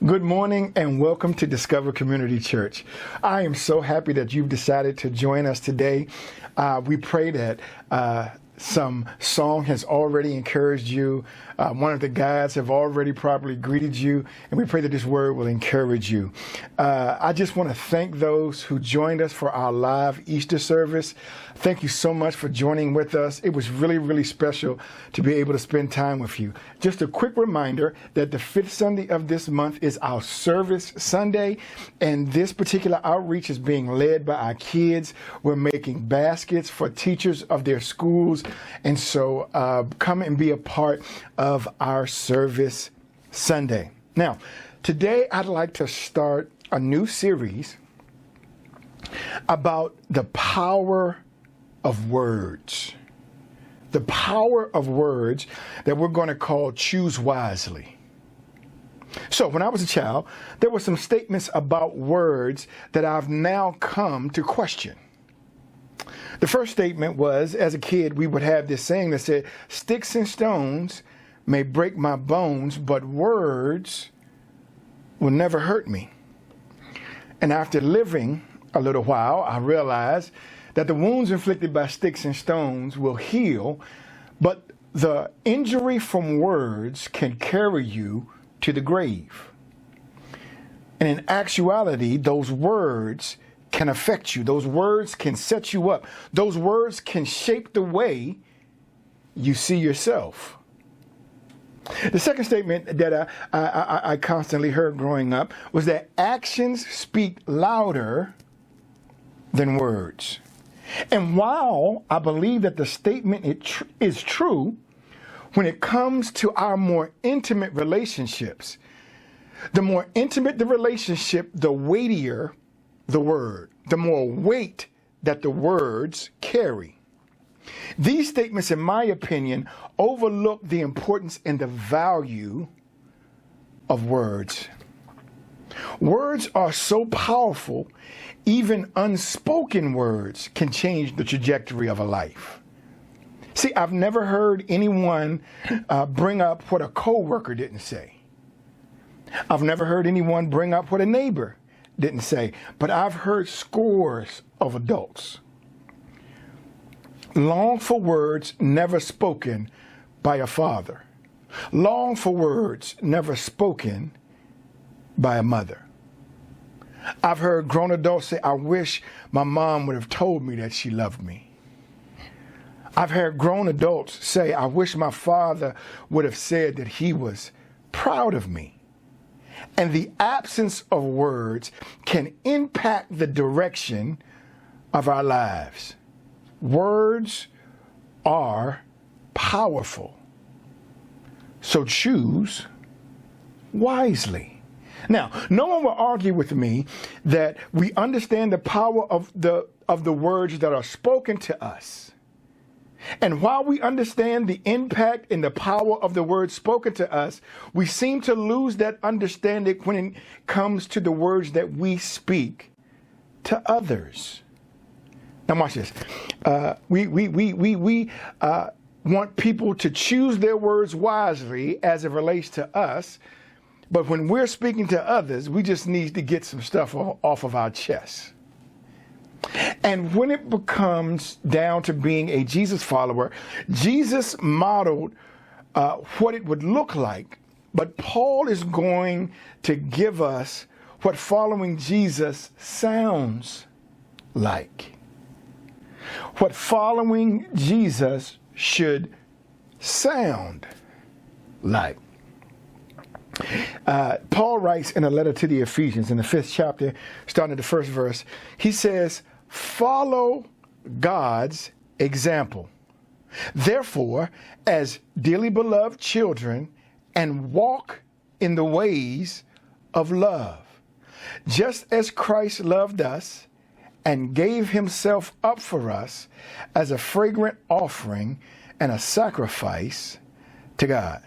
Good morning and welcome to Discover Community Church. I am so happy that you've decided to join us today. We pray that some song has already encouraged you. One of the guys have already properly greeted you, and we pray that this word will encourage you. I just want to thank those who joined us for our live Easter service. Thank you so much for joining with us. It was really, really special to be able to spend time with you. Just a quick reminder that the fifth Sunday of this month is our service Sunday, and this particular outreach is being led by our kids. We're making baskets for teachers of their schools, and so come and be a part of our service Sunday. Now, today I'd like to start a new series about the power of words. The power of words that we're going to call Choose Wisely. So when I was a child, there were some statements about words that I've now come to question. The first statement was, as a kid, we would have this saying that said, "Sticks and stones may break my bones, but words will never hurt me." And after living a little while, I realized that the wounds inflicted by sticks and stones will heal, but the injury from words can carry you to the grave. And in actuality, those words can affect you. Those words can set you up. Those words can shape the way you see yourself. The second statement that I constantly heard growing up was that actions speak louder than words. And while I believe that the statement is true, when it comes to our more intimate relationships, the more intimate the relationship, the weightier the word, the more weight that the words carry. These statements, in my opinion, overlook the importance and the value of words. Words are so powerful, even unspoken words can change the trajectory of a life. See, I've never heard anyone bring up what a coworker didn't say. I've never heard anyone bring up what a neighbor didn't say, but I've heard scores of adults long for words never spoken by a father, long for words never spoken by a mother. I've heard grown adults say, "I wish my mom would have told me that she loved me." I've heard grown adults say, "I wish my father would have said that he was proud of me." And the absence of words can impact the direction of our lives. Words are powerful. So choose wisely. Now, no one will argue with me that we understand the power of the words that are spoken to us. And while we understand the impact and the power of the words spoken to us, we seem to lose that understanding when it comes to the words that we speak to others. Now watch this. We want people to choose their words wisely as it relates to us, but when we're speaking to others, we just need to get some stuff off of our chest. And when it becomes down to being a Jesus follower, Jesus modeled what it would look like, but Paul is going to give us what following Jesus sounds like. What following Jesus should sound like. Paul writes in a letter to the Ephesians in the 5th chapter, starting at the first verse, he says, "Follow God's example. Therefore, as dearly beloved children, and walk in the ways of love, just as Christ loved us and gave himself up for us as a fragrant offering and a sacrifice to God."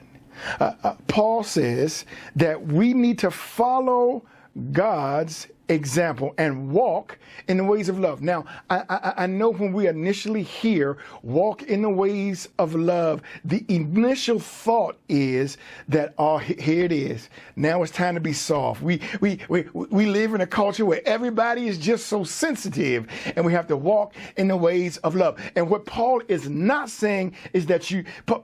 Paul says that we need to follow God's example and walk in the ways of love. Now, I know when we initially hear walk in the ways of love, the initial thought is that, oh, here it is. Now it's time to be soft. We live in a culture where everybody is just so sensitive, and we have to walk in the ways of love. And what Paul is not saying is that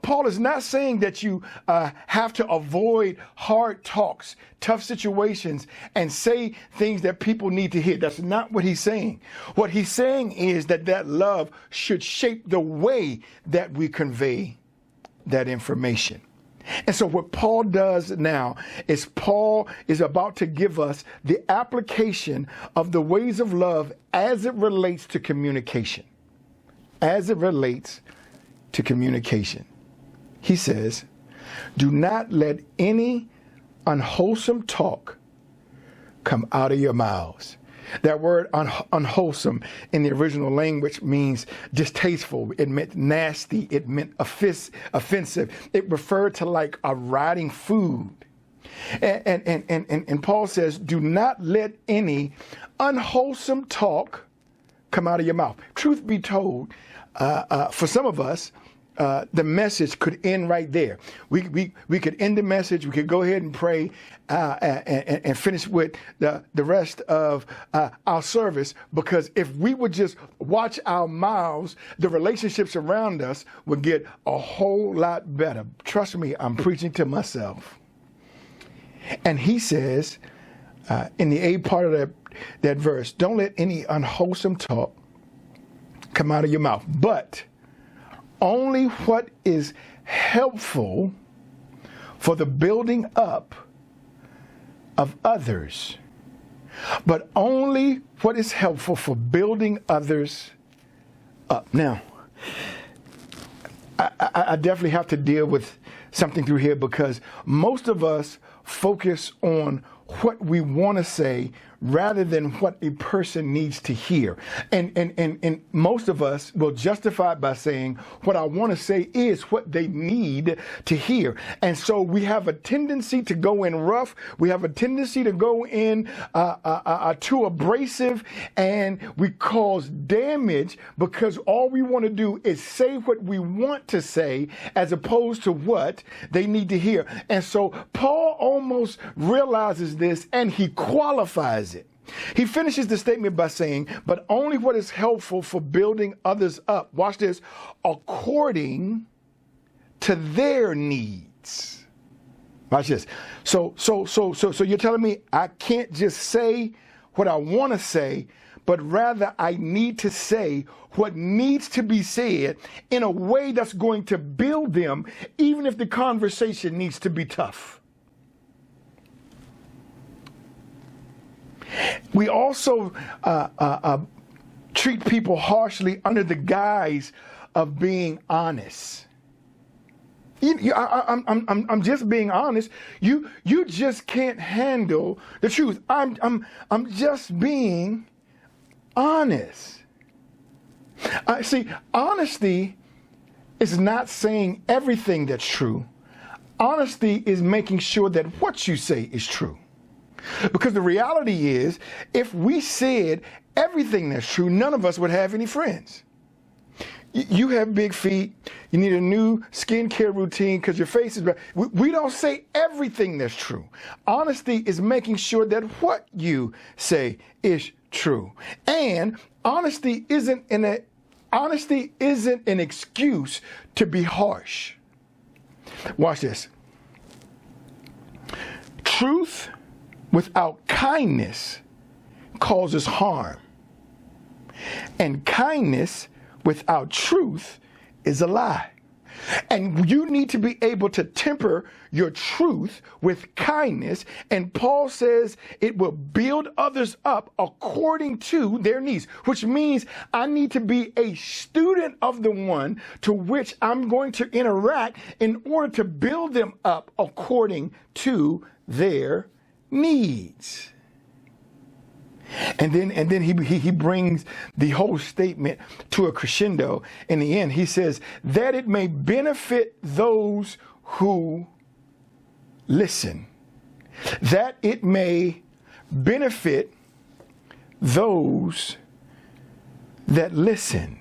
Paul is not saying that you have to avoid hard talks, tough situations, and say things that people need to hear. That's not what he's saying. What he's saying is that love should shape the way that we convey that information. And so what Paul does now is Paul is about to give us the application of the ways of love as it relates to communication. As it relates to communication. He says, do not let any unwholesome talk come out of your mouths. That word unwholesome in the original language means distasteful. It meant nasty. It meant offensive. It referred to like a rotting food. And Paul says, do not let any unwholesome talk come out of your mouth. Truth be told, for some of us, the message could end right there. We could end the message. We could go ahead and pray and finish with the rest of our service, because if we would just watch our mouths, the relationships around us would get a whole lot better. Trust me, I'm preaching to myself. And he says in the A part of that verse, don't let any unwholesome talk come out of your mouth, but only what is helpful for the building up of others. But only what is helpful for building others up. Now, I definitely have to deal with something through here, because most of us focus on what we want to say rather than what a person needs to hear. And most of us will justify it by saying, what I want to say is what they need to hear. And so we have a tendency to go in rough. We have a tendency to go in too abrasive, and we cause damage because all we want to do is say what we want to say as opposed to what they need to hear. And so Paul almost realizes this, and he qualifies it. He finishes the statement by saying, but only what is helpful for building others up. Watch this. According to their needs. Watch this. So you're telling me I can't just say what I want to say, but rather I need to say what needs to be said in a way that's going to build them, even if the conversation needs to be tough. We also treat people harshly under the guise of being honest. I'm just being honest. You just can't handle the truth. I'm just being honest. See, honesty is not saying everything that's true. Honesty is making sure that what you say is true. Because the reality is, if we said everything that's true, none of us would have any friends. You have big feet. You need a new skincare routine because your face is bad. We don't say everything that's true. Honesty is making sure that what you say is true. And honesty isn't an excuse to be harsh. Watch this. Truth without kindness causes harm. And kindness without truth is a lie. And you need to be able to temper your truth with kindness. And Paul says it will build others up according to their needs, which means I need to be a student of the one to which I'm going to interact in order to build them up according to their needs. And then he brings the whole statement to a crescendo. In the end, he says that it may benefit those who listen. That it may benefit those that listen.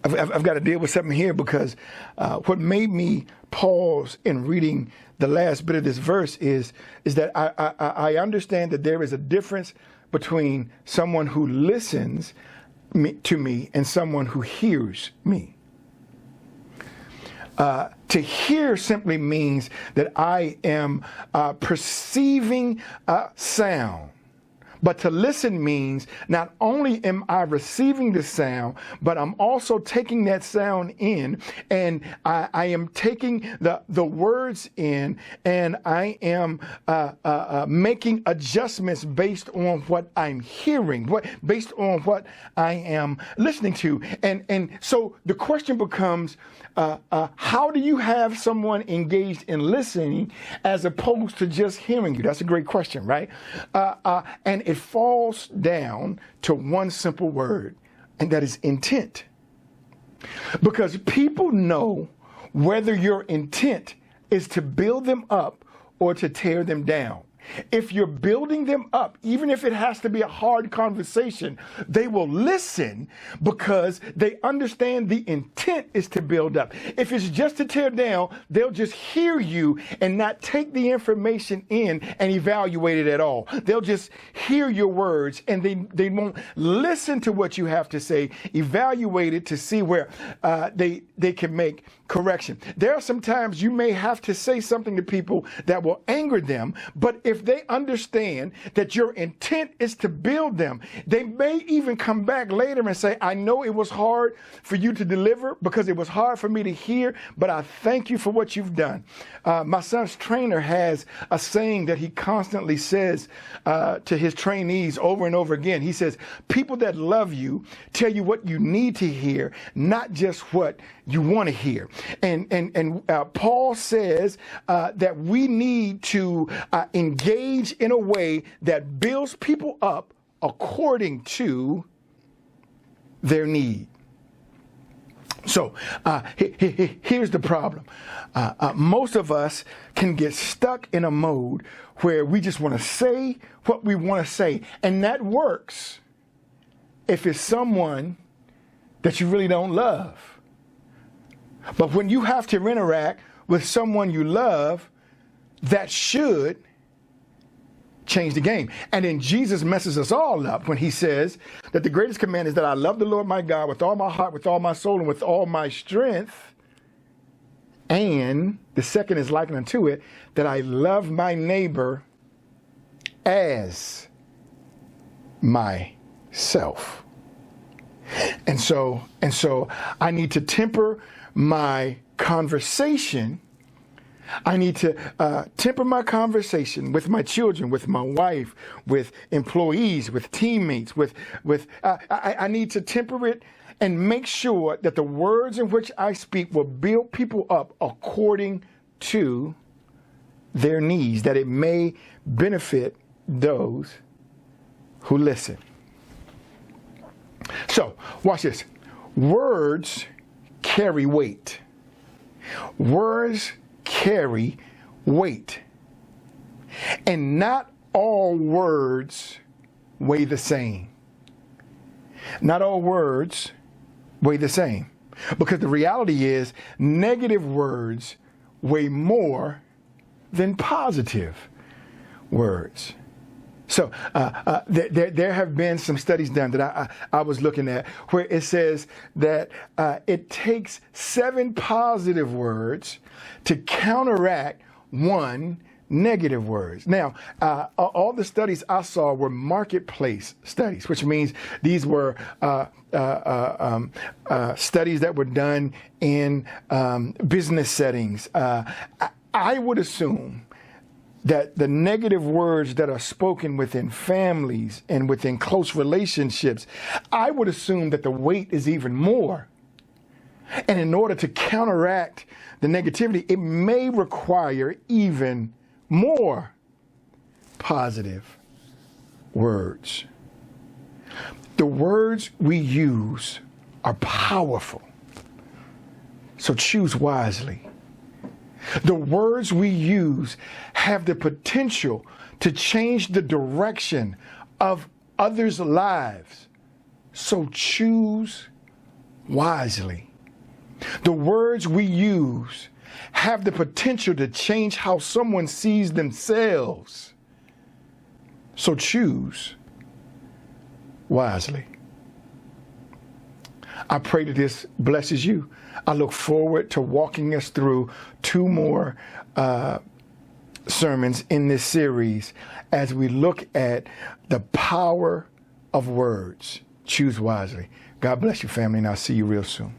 I've got to deal with something here, because what made me pause in reading the last bit of this verse is that I understand that there is a difference between someone who listens to me and someone who hears me. To hear simply means that I am perceiving sound. But to listen means not only am I receiving the sound, but I'm also taking that sound in, and I am taking the words in, and I am making adjustments based on what I'm hearing, based on what I am listening to. And so the question becomes, how do you have someone engaged in listening as opposed to just hearing you? That's a great question, right? And it falls down to one simple word, and that is intent. Because people know whether your intent is to build them up or to tear them down. If you're building them up, even if it has to be a hard conversation, they will listen because they understand the intent is to build up. If it's just to tear down, they'll just hear you and not take the information in and evaluate it at all. They'll just hear your words, and they won't listen to what you have to say, evaluate it to see where they can make correction. There are some times you may have to say something to people that will anger them, but if they understand that your intent is to build them, they may even come back later and say, I know it was hard for you to deliver because it was hard for me to hear, but I thank you for what you've done. My son's trainer has a saying that he constantly says to his trainees over and over again. He says, people that love you tell you what you need to hear, not just what you want to hear. And Paul says that we need to engage in a way that builds people up according to their need. So here's the problem. Most of us can get stuck in a mode where we just want to say what we want to say. And that works if it's someone that you really don't love. But when you have to interact with someone you love, that should change the game. And then Jesus messes us all up when he says that the greatest command is that I love the Lord my God with all my heart, with all my soul, and with all my strength. And the second is likened unto it, that I love my neighbor as myself. And so I need to temper my conversation. I need to temper my conversation with my children, with my wife, with employees, with teammates, I need to temper it and make sure that the words in which I speak will build people up according to their needs, that it may benefit those who listen. So, watch this. Words carry weight. Words carry weight. And not all words weigh the same. Not all words weigh the same. Because the reality is, negative words weigh more than positive words. So there have been some studies done that I was looking at where it says that it takes 7 positive words to counteract 1 negative words. Now, all the studies I saw were marketplace studies, which means these were studies that were done in business settings. I would assume that the negative words that are spoken within families and within close relationships, I would assume that the weight is even more. And in order to counteract the negativity, it may require even more positive words. The words we use are powerful. So choose wisely. The words we use have the potential to change the direction of others' lives. So choose wisely. The words we use have the potential to change how someone sees themselves. So choose wisely. I pray that this blesses you. I look forward to walking us through 2 more sermons in this series as we look at the power of words. Choose wisely. God bless you, family, and I'll see you real soon.